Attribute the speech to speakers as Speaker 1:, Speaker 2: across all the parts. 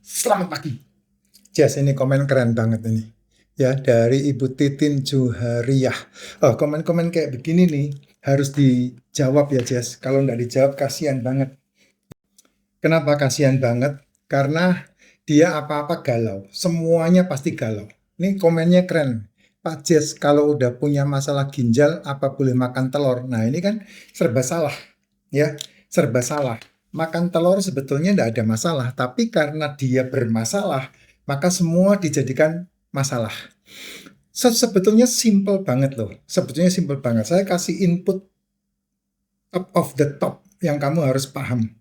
Speaker 1: Selamat pagi. Jess, ini komen keren banget ini. Ya, dari Ibu Titin Juhariah. Oh, komen-komen kayak begini nih harus dijawab ya, Jess. Kalau nggak dijawab, kasihan banget. Kenapa kasihan banget? Karena dia apa-apa galau. Semuanya pasti galau. Ini komennya keren. Pak Jess, kalau udah punya masalah ginjal, apa boleh makan telur? Nah, ini kan serba salah. Ya, serba salah. Makan telur sebetulnya tidak ada masalah, tapi karena dia bermasalah, maka semua dijadikan masalah. Sebetulnya simple banget loh. Sebetulnya simple banget. Saya kasih input top of the top yang kamu harus paham.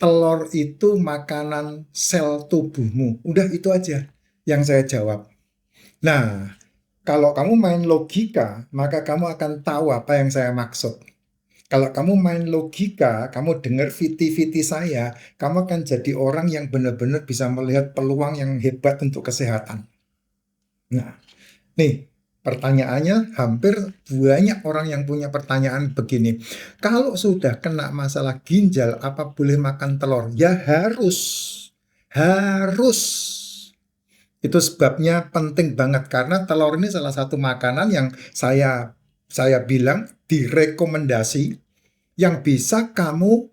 Speaker 1: Telur itu makanan sel tubuhmu. Udah itu aja yang saya jawab. Nah, kalau kamu main logika, maka kamu akan tahu apa yang saya maksud. Kalau kamu main logika, kamu dengar viti-viti saya, kamu akan jadi orang yang benar-benar bisa melihat peluang yang hebat untuk kesehatan. Nah, nih pertanyaannya hampir banyak orang yang punya pertanyaan begini. Kalau sudah kena masalah ginjal, apa boleh makan telur? Ya harus. Harus. Itu sebabnya penting banget karena telur ini salah satu makanan yang saya bilang direkomendasi yang bisa kamu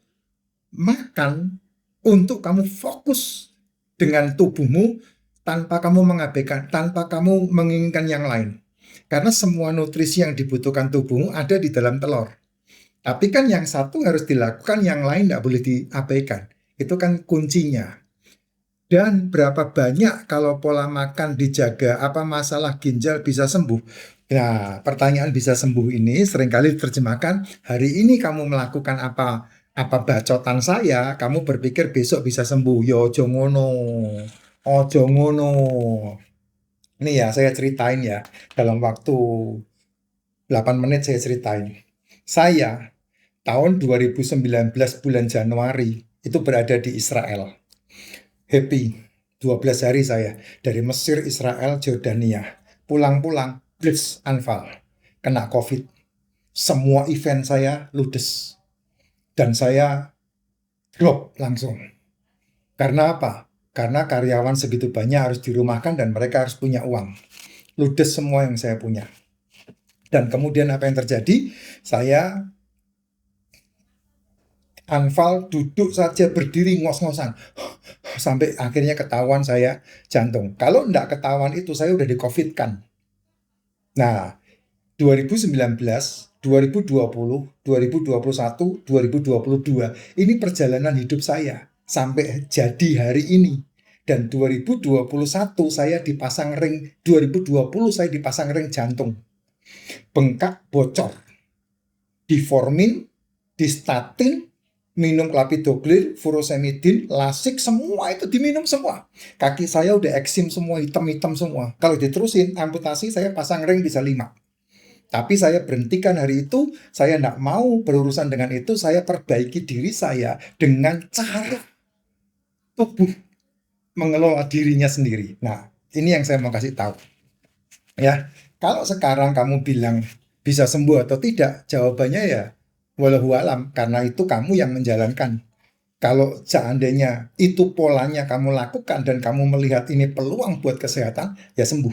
Speaker 1: makan untuk kamu fokus dengan tubuhmu tanpa kamu mengabaikan, tanpa kamu menginginkan yang lain. Karena semua nutrisi yang dibutuhkan tubuhmu ada di dalam telur. Tapi kan yang satu harus dilakukan, yang lain tidak boleh diabaikan. Itu kan kuncinya. Dan berapa banyak kalau pola makan dijaga, apa masalah ginjal bisa sembuh? Nah, pertanyaan bisa sembuh ini seringkali diterjemahkan, hari ini kamu melakukan apa bacotan saya, kamu berpikir besok bisa sembuh. Yo, ojo ngono. Ojo ngono. Ini ya, saya ceritain ya. Dalam waktu 8 menit saya ceritain. Saya tahun 2019 bulan Januari itu berada di Israel. Happy. 12 hari saya dari Mesir, Israel, Jordania. Pulang-pulang, blitz, anfal. Kena COVID. Semua event saya ludes. Dan saya drop langsung. Karena apa? Karena karyawan segitu banyak harus dirumahkan dan mereka harus punya uang. Ludes semua yang saya punya. Dan kemudian apa yang terjadi? Saya anfal, duduk saja, berdiri ngos-ngosan. Sampai akhirnya ketahuan saya jantung. Kalau enggak ketahuan itu saya udah di-COVID-kan. Nah, 2019, 2020, 2021, 2022, ini perjalanan hidup saya sampai jadi hari ini. Dan 2021 saya dipasang ring, 2020 saya dipasang ring jantung. Bengkak bocor. Diformin, distatin, minum clopidogrel, furosemidin, lasik, semua itu diminum semua. Kaki saya udah eksim semua, hitam-hitam semua. Kalau diterusin, amputasi saya pasang ring bisa 5. Tapi saya berhentikan hari itu, saya tidak mau berurusan dengan itu, saya perbaiki diri saya dengan cara tubuh mengelola dirinya sendiri. Nah, ini yang saya mau kasih tahu. Ya, kalau sekarang kamu bilang bisa sembuh atau tidak, jawabannya ya walau alam, karena itu kamu yang menjalankan. Kalau seandainya itu polanya kamu lakukan dan kamu melihat ini peluang buat kesehatan, ya sembuh.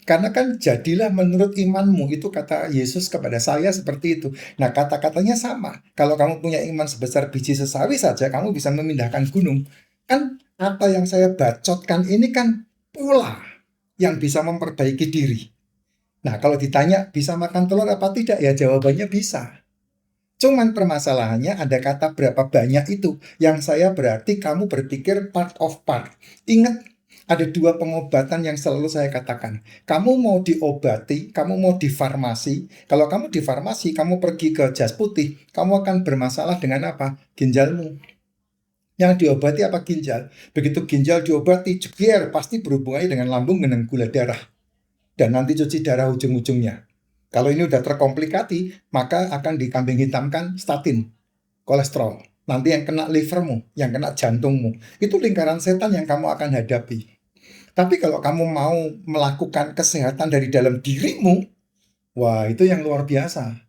Speaker 1: Karena kan jadilah menurut imanmu, itu kata Yesus kepada saya seperti itu. Nah, kata-katanya sama. Kalau kamu punya iman sebesar biji sesawi saja, kamu bisa memindahkan gunung. Kan apa yang saya bacotkan ini kan pola yang bisa memperbaiki diri. Nah, kalau ditanya bisa makan telur apa tidak, ya jawabannya bisa. Cuman permasalahannya ada kata berapa banyak itu. Yang saya berarti kamu berpikir part of part. Ingat, ada 2 pengobatan yang selalu saya katakan. Kamu mau diobati, kamu mau di farmasi. Kalau kamu di farmasi, kamu pergi ke jas putih, kamu akan bermasalah dengan apa? Ginjalmu. Yang diobati apa? Ginjal. Begitu ginjal diobati, jeger, pasti berhubungannya dengan lambung, dengan gula darah. Dan nanti cuci darah ujung-ujungnya. Kalau ini udah terkomplikasi, maka akan dikambing hitamkan statin, kolesterol. Nanti yang kena livermu, yang kena jantungmu. Itu lingkaran setan yang kamu akan hadapi. Tapi kalau kamu mau melakukan kesehatan dari dalam dirimu, wah itu yang luar biasa.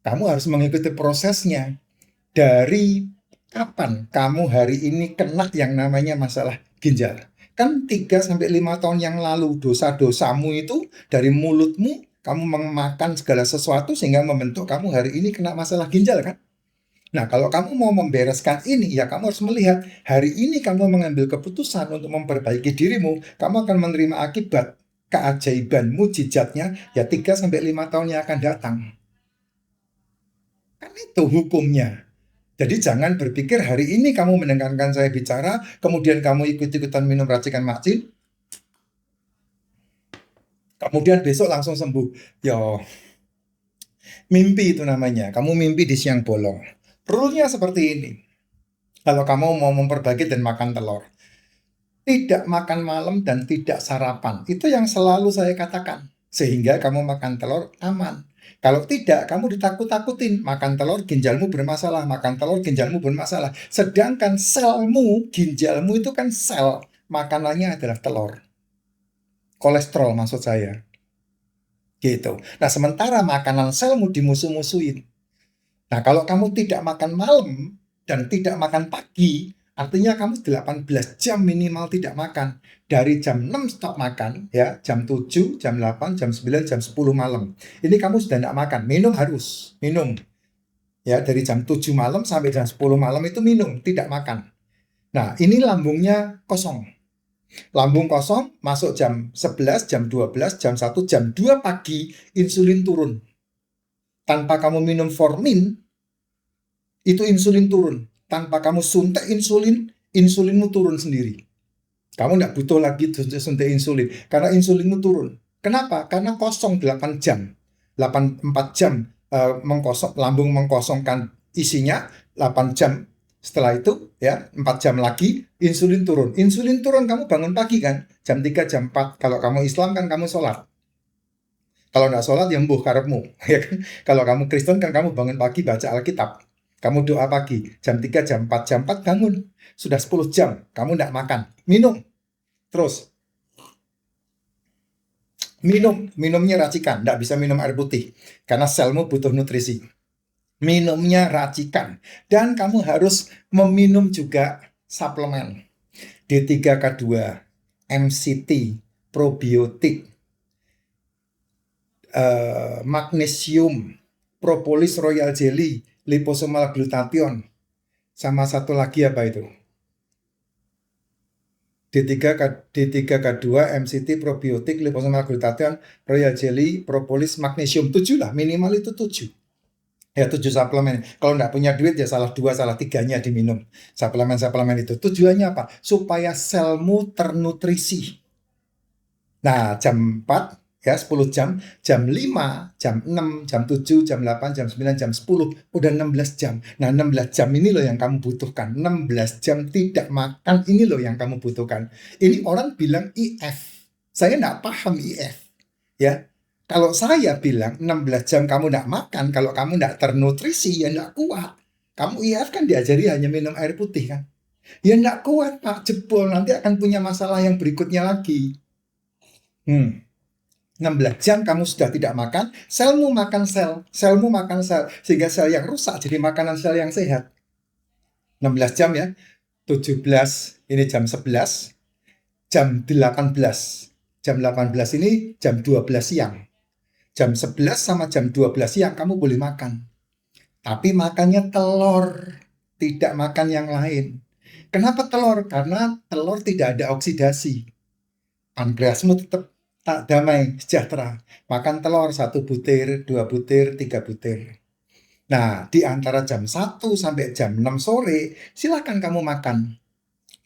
Speaker 1: Kamu harus mengikuti prosesnya. Dari kapan kamu hari ini kena yang namanya masalah ginjal. Kan 3-5 tahun yang lalu dosa-dosamu itu dari mulutmu, kamu memakan segala sesuatu sehingga membentuk kamu hari ini kena masalah ginjal kan? Nah, kalau kamu mau membereskan ini, ya kamu harus melihat hari ini kamu mengambil keputusan untuk memperbaiki dirimu, kamu akan menerima akibat keajaiban mujizatnya ya 3-5 tahun yang akan datang. Kan itu hukumnya. Jadi jangan berpikir hari ini kamu mendengarkan saya bicara, kemudian kamu ikut-ikutan minum racikan macin, kemudian besok langsung sembuh. Yo, mimpi itu namanya. Kamu mimpi di siang bolong. Rule-nya seperti ini. Kalau kamu mau memperbaiki dan makan telur, tidak makan malam dan tidak sarapan. Itu yang selalu saya katakan. Sehingga kamu makan telur aman. Kalau tidak, kamu ditakut-takutin. Makan telur, ginjalmu bermasalah. Makan telur, ginjalmu bermasalah. Sedangkan selmu, ginjalmu itu kan sel. Makanannya adalah telur. Kolesterol maksud saya. Gitu. Nah, sementara makanan selmu dimusuh-musuhin. Nah, kalau kamu tidak makan malam dan tidak makan pagi, artinya kamu 18 jam minimal tidak makan. Dari jam 6 stop makan, ya, jam 7, jam 8, jam 9, jam 10 malam. Ini kamu sudah tidak makan, minum harus, minum. Ya, dari jam 7 malam sampai jam 10 malam itu minum, tidak makan. Nah, ini lambungnya kosong. Lambung kosong, masuk jam 11, jam 12, jam 1, jam 2 pagi, insulin turun. Tanpa kamu minum Formin, itu insulin turun. Tanpa kamu suntik insulin, insulinmu turun sendiri. Kamu tidak butuh lagi suntik insulin, karena insulinmu turun. Kenapa? Karena kosong 8 jam. 4 jam lambung mengkosongkan isinya, 8 jam. Setelah itu, ya 4 jam lagi, insulin turun. Insulin turun, kamu bangun pagi kan? Jam 3, jam 4. Kalau kamu Islam kan kamu sholat. Kalau nggak sholat, ya mbuh karepmu. Ya kan? Kalau kamu Kristen kan kamu bangun pagi baca Alkitab. Kamu doa pagi, jam 3, jam 4 bangun. Sudah 10 jam, kamu tidak makan. Minum. Terus. Minumnya racikan. Tidak bisa minum air putih. Karena selmu butuh nutrisi. Minumnya racikan. Dan kamu harus meminum juga suplemen. D3K2, MCT, probiotik, magnesium, propolis royal jelly, liposomal glutathione, sama satu lagi apa itu? D3K2, MCT, probiotik, liposomal glutathione, royal jelly, propolis, magnesium. 7 lah, minimal itu 7. Ya 7 suplemen. Kalau nggak punya duit ya salah 2, salah 3-nya diminum. Suplemen-suplemen itu. Tujuannya apa? Supaya selmu ternutrisi. Nah, jam 4, ya 10 jam, jam 5, jam 6, jam 7, jam 8, jam 9, jam 10, udah 16 jam. Nah, 16 jam ini loh yang kamu butuhkan. 16 jam tidak makan, ini loh yang kamu butuhkan. Ini orang bilang IF. Saya nggak paham IF. Ya, kalau saya bilang 16 jam kamu nggak makan, kalau kamu nggak ternutrisi, ya nggak kuat. Kamu IF kan diajari hanya minum air putih kan. Ya nggak kuat, Pak. Jebol, nanti akan punya masalah yang berikutnya lagi. 16 jam kamu sudah tidak makan, selmu makan sel, sehingga sel yang rusak jadi makanan sel yang sehat. 16 jam ya, 17, ini jam 11, jam 18. Jam 18 ini jam 12 siang. Jam 11 sama jam 12 siang kamu boleh makan. Tapi makannya telur, tidak makan yang lain. Kenapa telur? Karena telur tidak ada oksidasi. Pankreasmu tetap tak damai, sejahtera. Makan telur 1 butir, 2 butir, 3 butir. Nah, di antara jam 1 sampai jam 6 sore, silakan kamu makan.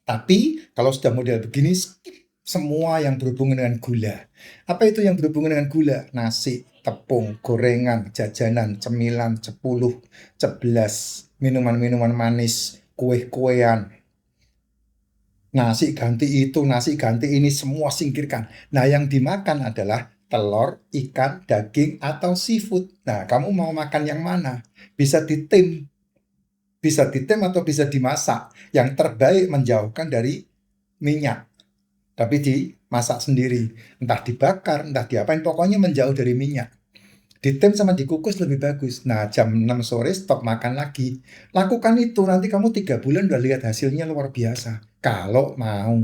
Speaker 1: Tapi, kalau sudah model begini, skip semua yang berhubungan dengan gula. Apa itu yang berhubungan dengan gula? Nasi, tepung, gorengan, jajanan, cemilan, cepuluh, ceblas, minuman-minuman manis, kue-kuean. Nasi ganti itu, nasi ganti ini, semua singkirkan. Nah, yang dimakan adalah telur, ikan, daging, atau seafood. Nah, kamu mau makan yang mana? Bisa ditim. Bisa ditim atau bisa dimasak. Yang terbaik menjauhkan dari minyak. Tapi dimasak sendiri. Entah dibakar, entah diapain. Pokoknya menjauh dari minyak. Ditem sama dikukus lebih bagus. Nah, jam 6 sore stop makan lagi. Lakukan itu, nanti kamu 3 bulan udah lihat hasilnya luar biasa. Kalau mau.